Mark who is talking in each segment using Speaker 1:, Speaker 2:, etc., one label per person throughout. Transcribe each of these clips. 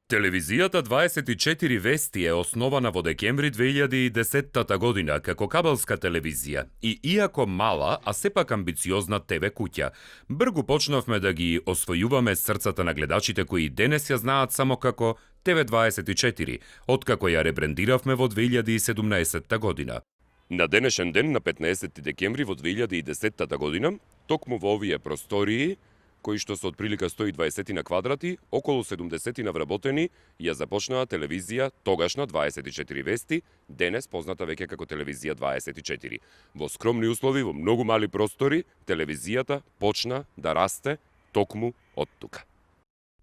Speaker 1: Телевизијата 24 вести е основана во декември 2010 година како кабелска телевизија и иако мала, а сепак амбициозна ТВ куќа, бргу почнавме да ги освојуваме срцата на гледачите кои денес ја знаат само како ТВ24, откако ја ребрендиравме во 2017 година. На денешен ден, на 15 декември во 2010 година, токму во овие простории, кои што се од прилика 120 на квадрати, околу 70 на вработени, ја започнаа телевизија тогашна 24 вести, денес позната веќе како телевизија 24. Во скромни услови, во многу мали простори, телевизијата почна да расте токму од тука.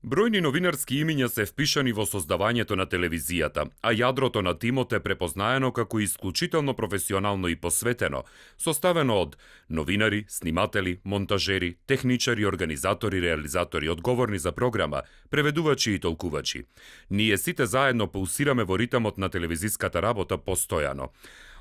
Speaker 1: Бројни новинарски имиња се впишани во создавањето на телевизијата, а јадрото на тимот е препознаено како исклучително професионално и посветено, составено од новинари, сниматели, монтажери, техничари, организатори, реализатори, одговорни за програма, преведувачи и толкувачи. Ние сите заедно пулсираме во ритамот на телевизиската работа постојано.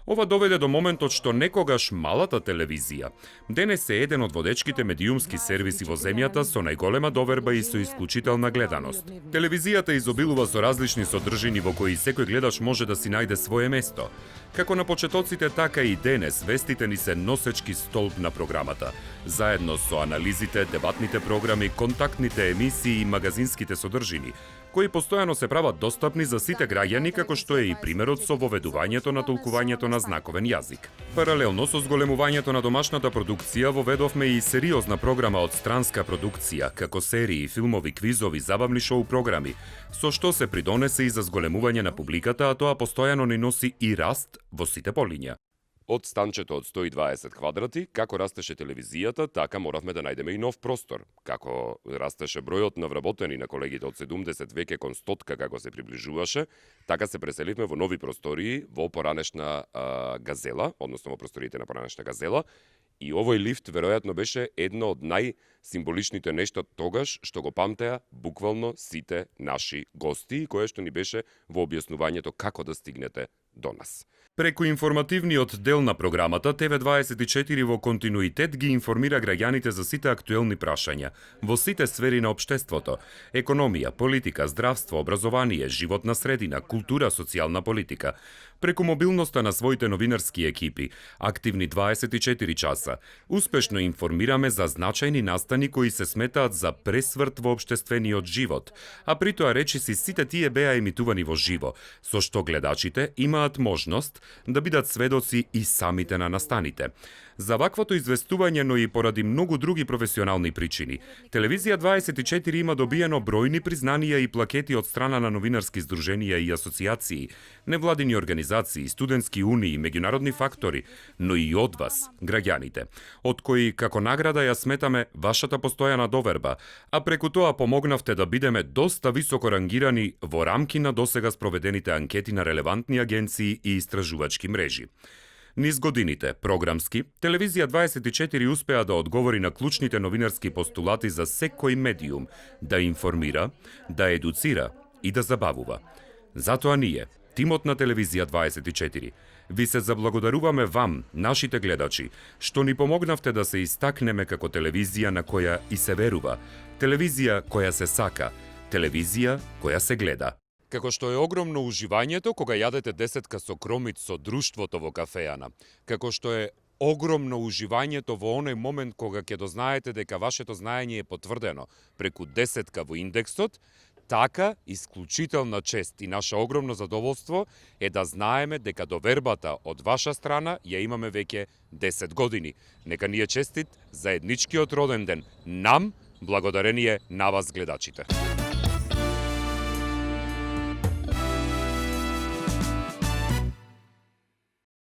Speaker 1: Ова доведе до моментот што некогаш малата телевизија денес е еден од водечките медиумски сервиси во земјата со најголема доверба и со исклучителна гледаност. Телевизијата изобилува со различни содржини во кои секој гледач може да си најде свое место. Како на почетоците, така и денес вестите ни се носечки столб на програмата, заедно со анализите, дебатните програми, контактните емисии и магазинските содржини, кои постојано се прават достапни за сите граѓани, како што е и примерот со воведувањето на толкувањето на знаковен јазик. Паралелно со зголемувањето на домашната продукција, воведовме и сериозна програма од странска продукција, како серии, филмови, квизови, забавни шоу програми, со што се придонесе и за зголемување на публиката, а тоа постојано ни носи и раст во сите полиња. Од станчето од 120 квадрати, како растеше телевизијата, така моравме да најдеме и нов простор. Како растеше бројот на вработени на колегите од 70 веќе кон 100 како се приближуваше, така се преселивме во нови простории во поранешна газела, односно во просториите на поранешна газела, и овој лифт веројатно беше едно од најсимволичните нешта тогаш што го памтеа буквално сите наши гости, кое што ни беше во објаснувањето како да стигнете до нас. Преку информативниот дел на програмата, ТВ24 во континуитет ги информира граѓаните за сите актуелни прашања, во сите сфери на општеството: економија, политика, здравство, образование, животна средина, култура, социјална политика. Преку мобилноста на своите новинарски екипи, активни 24 часа, успешно информираме за значајни настани кои се сметаат за пресврт во општествениот живот, а при тоа речиси сите тие беа емитувани во живо, со што гледачите имаат можност да бидат сведоци и самите на настаните. За ваквото известување, но и поради многу други професионални причини, Телевизија 24 има добиено бројни признанија и плакети од страна на новинарски здруженија и асоциации, невладини организации, студентски унии, меѓународни фактори, но и од вас, граѓаните, од кои како награда ја сметаме вашата постојана доверба, а преку тоа помогнавте да бидеме доста високо рангирани во рамки на досега спроведените анкети на релевантни агенции и истражувачки мрежи. Низ годините, програмски, Телевизија 24 успеа да одговори на клучните новинарски постулати за секој медиум, да информира, да едуцира и да забавува. Затоа ние, тимот на Телевизија 24, ви се заблагодаруваме вам, нашите гледачи, што ни помогнавте да се истакнеме како телевизија на која и се верува, телевизија која се сака, телевизија која се гледа. Како што е огромно уживањето кога јадете десетка со кромит со друштвото во кафејана, како што е огромно уживањето во оној момент кога ќе дознаете дека вашето знаење е потврдено преку десетка во индексот, така исклучителна чест и наше огромно задоволство е да знаеме дека довербата од ваша страна ја имаме веќе 10 години. Нека ни е честит заедничкиот роден ден нам, благодарение на вас гледачите.